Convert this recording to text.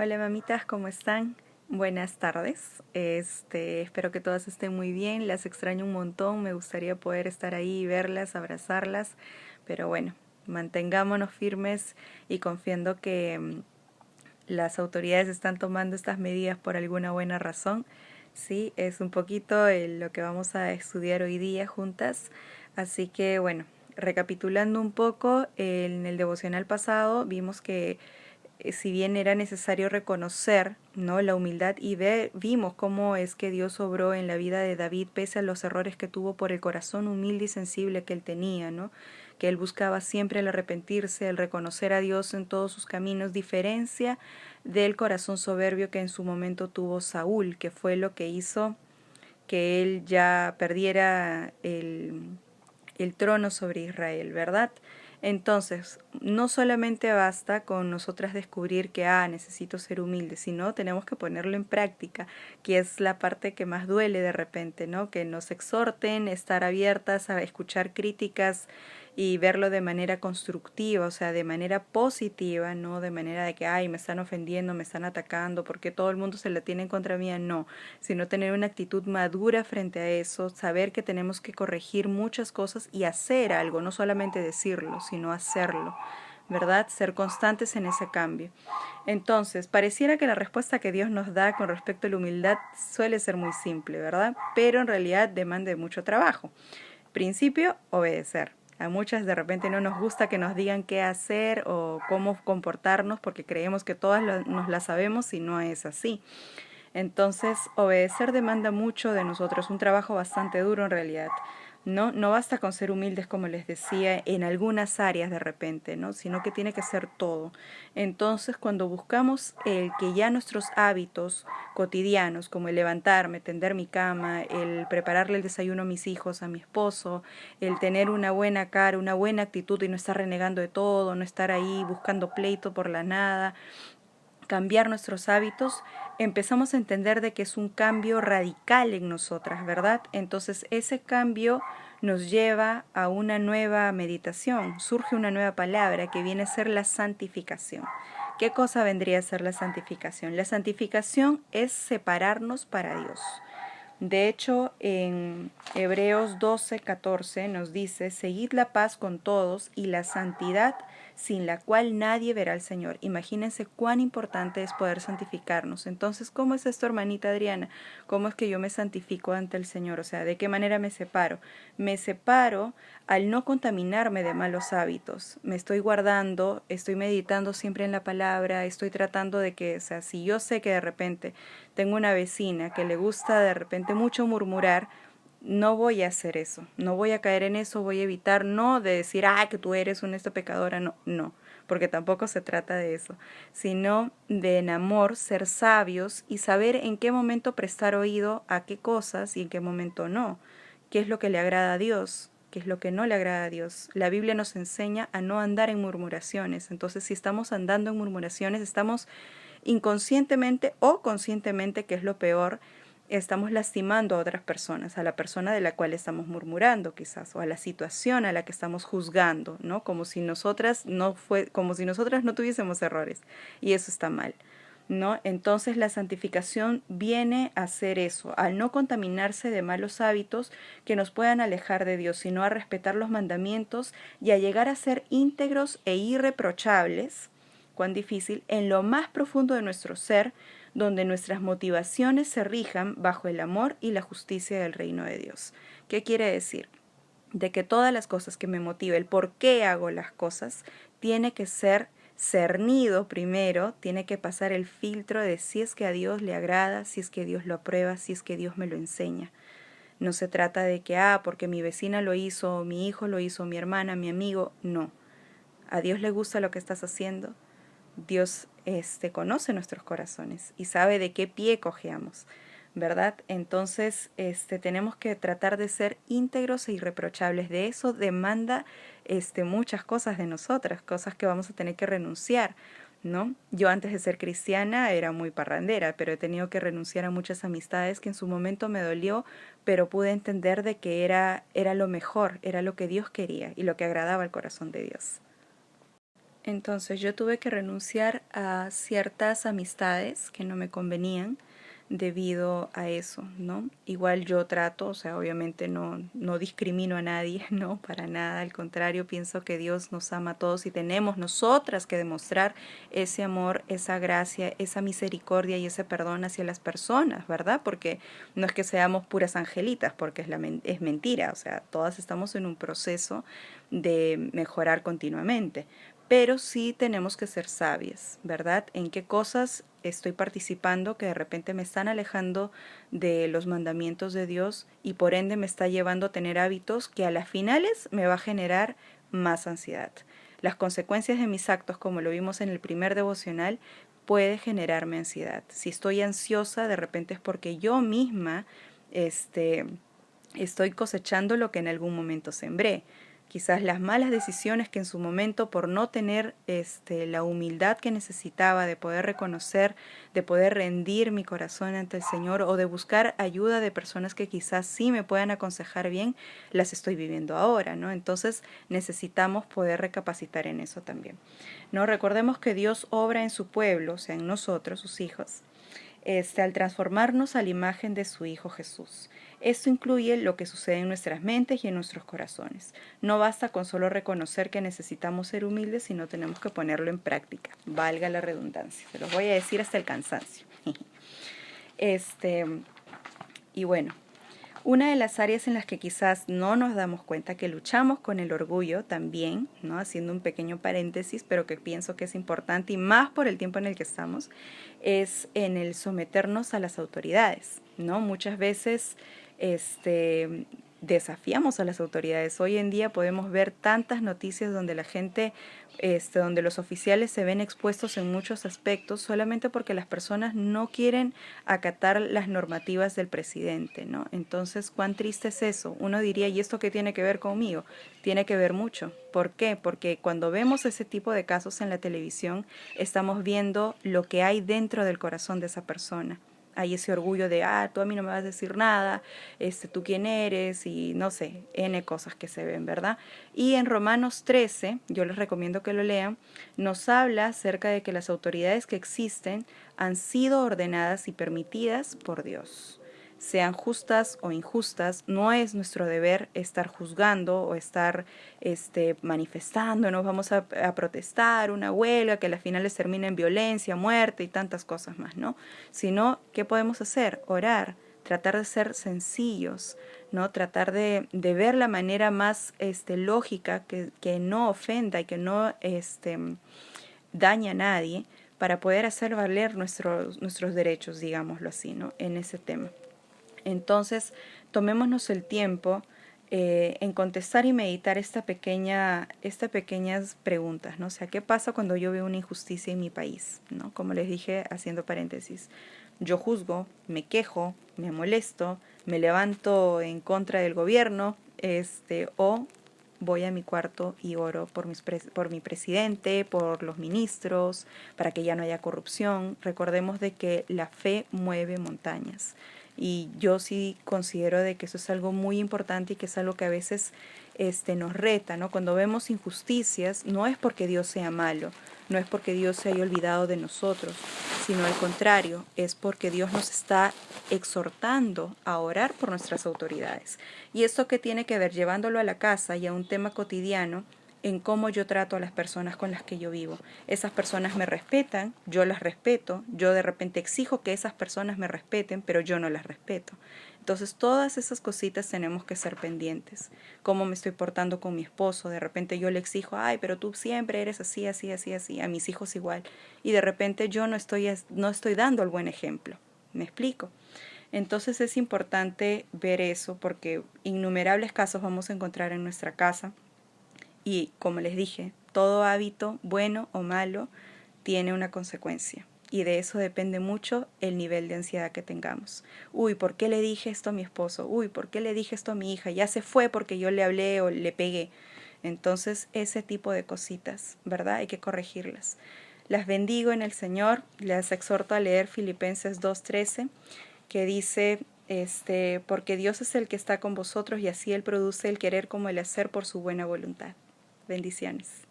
Hola mamitas, ¿cómo están? Buenas tardes. Espero que todas estén muy bien. Las extraño un montón. Me gustaría poder estar ahí, verlas, abrazarlas. Pero bueno, mantengámonos firmes y confiando que las autoridades están tomando estas medidas por alguna buena razón. Sí, es un poquito lo que vamos a estudiar hoy día juntas. Así que bueno, recapitulando un poco, en el devocional pasado vimos que si bien era necesario reconocer, ¿no?, la humildad y vimos cómo es que Dios obró en la vida de David pese a los errores que tuvo por el corazón humilde y sensible que él tenía, ¿no? Que él buscaba siempre el arrepentirse, el reconocer a Dios en todos sus caminos, diferencia del corazón soberbio que en su momento tuvo Saúl, que fue lo que hizo que él ya perdiera el trono sobre Israel, ¿verdad? Entonces, no solamente basta con nosotras descubrir que, necesito ser humilde, sino tenemos que ponerlo en práctica, que es la parte que más duele de repente, ¿no? Que nos exhorten, estar abiertas a escuchar críticas y verlo de manera constructiva, o sea, de manera positiva, no de manera de que, me están ofendiendo, me están atacando, porque todo el mundo se la tiene en contra mía, no, sino tener una actitud madura frente a eso, saber que tenemos que corregir muchas cosas y hacer algo, no solamente decirlo, sino hacerlo, ¿verdad? Ser constantes en ese cambio. Entonces, pareciera que la respuesta que Dios nos da con respecto a la humildad suele ser muy simple, ¿verdad? Pero en realidad demanda de mucho trabajo. Principio, obedecer. A muchas de repente no nos gusta que nos digan qué hacer o cómo comportarnos porque creemos que todas nos la sabemos y no es así. Entonces, obedecer demanda mucho de nosotros, un trabajo bastante duro en realidad. No basta con ser humildes, como les decía, en algunas áreas de repente, ¿no? Sino que tiene que ser todo. Entonces, cuando buscamos el que ya nuestros hábitos cotidianos, como el levantarme, tender mi cama, el prepararle el desayuno a mis hijos, a mi esposo, el tener una buena cara, una buena actitud y no estar renegando de todo, no estar ahí buscando pleito por la nada, cambiar nuestros hábitos, empezamos a entender de que es un cambio radical en nosotras, ¿verdad? Entonces ese cambio nos lleva a una nueva meditación, surge una nueva palabra que viene a ser la santificación. ¿Qué cosa vendría a ser la santificación? La santificación es separarnos para Dios. De hecho, en Hebreos 12:14 nos dice, seguid la paz con todos y la santidad sin la cual nadie verá al Señor. Imagínense cuán importante es poder santificarnos. Entonces, ¿cómo es esto, hermanita Adriana? ¿Cómo es que yo me santifico ante el Señor? O sea, ¿de qué manera me separo? Me separo al no contaminarme de malos hábitos. Me estoy guardando, estoy meditando siempre en la palabra, estoy tratando de que, o sea, si yo sé que de repente tengo una vecina que le gusta de repente mucho murmurar, no voy a hacer eso, no voy a caer en eso, voy a evitar no de decir, que tú eres una pecadora, no, porque tampoco se trata de eso, sino de en amor ser sabios y saber en qué momento prestar oído a qué cosas y en qué momento no, qué es lo que le agrada a Dios, qué es lo que no le agrada a Dios. La Biblia nos enseña a no andar en murmuraciones, entonces si estamos andando en murmuraciones, estamos inconscientemente o conscientemente, que es lo peor, estamos lastimando a otras personas, a la persona de la cual estamos murmurando quizás, o a la situación a la que estamos juzgando, ¿no? Como si nosotras no tuviésemos errores, y eso está mal, ¿no? Entonces la santificación viene a hacer eso, al no contaminarse de malos hábitos que nos puedan alejar de Dios, sino a respetar los mandamientos y a llegar a ser íntegros e irreprochables, cuán difícil, en lo más profundo de nuestro ser, donde nuestras motivaciones se rijan bajo el amor y la justicia del reino de Dios. ¿Qué quiere decir? De que todas las cosas que me motiva, el por qué hago las cosas, tiene que ser cernido primero, tiene que pasar el filtro de si es que a Dios le agrada, si es que Dios lo aprueba, si es que Dios me lo enseña. No se trata de que, porque mi vecina lo hizo, mi hijo lo hizo, mi hermana, mi amigo, no. ¿A Dios le gusta lo que estás haciendo? Dios conoce nuestros corazones y sabe de qué pie cojeamos, ¿verdad? Entonces, tenemos que tratar de ser íntegros e irreprochables. De eso demanda muchas cosas de nosotras, cosas que vamos a tener que renunciar, ¿no? Yo antes de ser cristiana era muy parrandera, pero he tenido que renunciar a muchas amistades que en su momento me dolió, pero pude entender de que era lo mejor, era lo que Dios quería y lo que agradaba al corazón de Dios. Entonces yo tuve que renunciar a ciertas amistades que no me convenían debido a eso, ¿no? Igual yo trato, o sea, obviamente no discrimino a nadie, no, para nada, al contrario, pienso que Dios nos ama a todos y tenemos nosotras que demostrar ese amor, esa gracia, esa misericordia y ese perdón hacia las personas, ¿verdad? Porque no es que seamos puras angelitas, porque es mentira, o sea, todas estamos en un proceso de mejorar continuamente, pero sí tenemos que ser sabias, ¿verdad? En qué cosas estoy participando que de repente me están alejando de los mandamientos de Dios y por ende me está llevando a tener hábitos que a las finales me va a generar más ansiedad. Las consecuencias de mis actos, como lo vimos en el primer devocional, puede generarme ansiedad. Si estoy ansiosa, de repente es porque yo misma estoy cosechando lo que en algún momento sembré. Quizás las malas decisiones que en su momento por no tener la humildad que necesitaba de poder reconocer, de poder rendir mi corazón ante el Señor o de buscar ayuda de personas que quizás sí me puedan aconsejar bien, las estoy viviendo ahora, ¿no? Entonces necesitamos poder recapacitar en eso también. No recordemos que Dios obra en su pueblo, o sea, en nosotros, sus hijos, al transformarnos a la imagen de su Hijo Jesús. Esto incluye lo que sucede en nuestras mentes y en nuestros corazones. No basta con solo reconocer que necesitamos ser humildes, sino tenemos que ponerlo en práctica. Valga la redundancia. Se los voy a decir hasta el cansancio. Este, y bueno, una de las áreas en las que quizás no nos damos cuenta que luchamos con el orgullo también, ¿no? Haciendo un pequeño paréntesis, pero que pienso que es importante y más por el tiempo en el que estamos, es en el someternos a las autoridades, ¿no? Muchas veces desafiamos a las autoridades. Hoy en día podemos ver tantas noticias donde la gente, donde los oficiales se ven expuestos en muchos aspectos solamente porque las personas no quieren acatar las normativas del presidente, ¿no? Entonces, ¿cuán triste es eso? Uno diría, ¿y esto qué tiene que ver conmigo? Tiene que ver mucho. ¿Por qué? Porque cuando vemos ese tipo de casos en la televisión, estamos viendo lo que hay dentro del corazón de esa persona. Hay ese orgullo de, tú a mí no me vas a decir nada, tú quién eres y no sé, N cosas que se ven, ¿verdad? Y en Romanos 13, yo les recomiendo que lo lean, nos habla acerca de que las autoridades que existen han sido ordenadas y permitidas por Dios. Sean justas o injustas, no es nuestro deber estar juzgando o estar manifestando, nos vamos a protestar, una huelga que al final les termina en violencia, muerte y tantas cosas más, ¿no? Sino, ¿qué podemos hacer? Orar, tratar de ser sencillos, ¿no? Tratar de ver la manera más lógica que no ofenda y que no daña a nadie para poder hacer valer nuestros derechos, digámoslo así, ¿no? En ese tema. Entonces, tomémonos el tiempo en contestar y meditar estas pequeñas preguntas, ¿no? O sea, ¿qué pasa cuando yo veo una injusticia en mi país? ¿No? Como les dije, haciendo paréntesis, yo juzgo, me quejo, me molesto, me levanto en contra del gobierno, o voy a mi cuarto y oro por mi presidente, por los ministros, para que ya no haya corrupción. Recordemos de que la fe mueve montañas. Y yo sí considero de que eso es algo muy importante y que es algo que a veces nos reta, ¿no? Cuando vemos injusticias, no es porque Dios sea malo, no es porque Dios se haya olvidado de nosotros, sino al contrario, es porque Dios nos está exhortando a orar por nuestras autoridades. Y esto que tiene que ver llevándolo a la casa y a un tema cotidiano, en cómo yo trato a las personas con las que yo vivo. Esas personas me respetan, yo las respeto, yo de repente exijo que esas personas me respeten, pero yo no las respeto. Entonces todas esas cositas tenemos que ser pendientes. Cómo me estoy portando con mi esposo, de repente yo le exijo, ay, pero tú siempre eres así, así, así, así, a mis hijos igual. Y de repente yo no estoy dando el buen ejemplo. ¿Me explico? Entonces es importante ver eso porque innumerables casos vamos a encontrar en nuestra casa y como les dije, todo hábito, bueno o malo, tiene una consecuencia. Y de eso depende mucho el nivel de ansiedad que tengamos. Uy, ¿por qué le dije esto a mi esposo? Uy, ¿por qué le dije esto a mi hija? Ya se fue porque yo le hablé o le pegué. Entonces, ese tipo de cositas, ¿verdad? Hay que corregirlas. Las bendigo en el Señor. Les exhorto a leer Filipenses 2:13, que dice, porque Dios es el que está con vosotros y así Él produce el querer como el hacer por su buena voluntad. Bendiciones.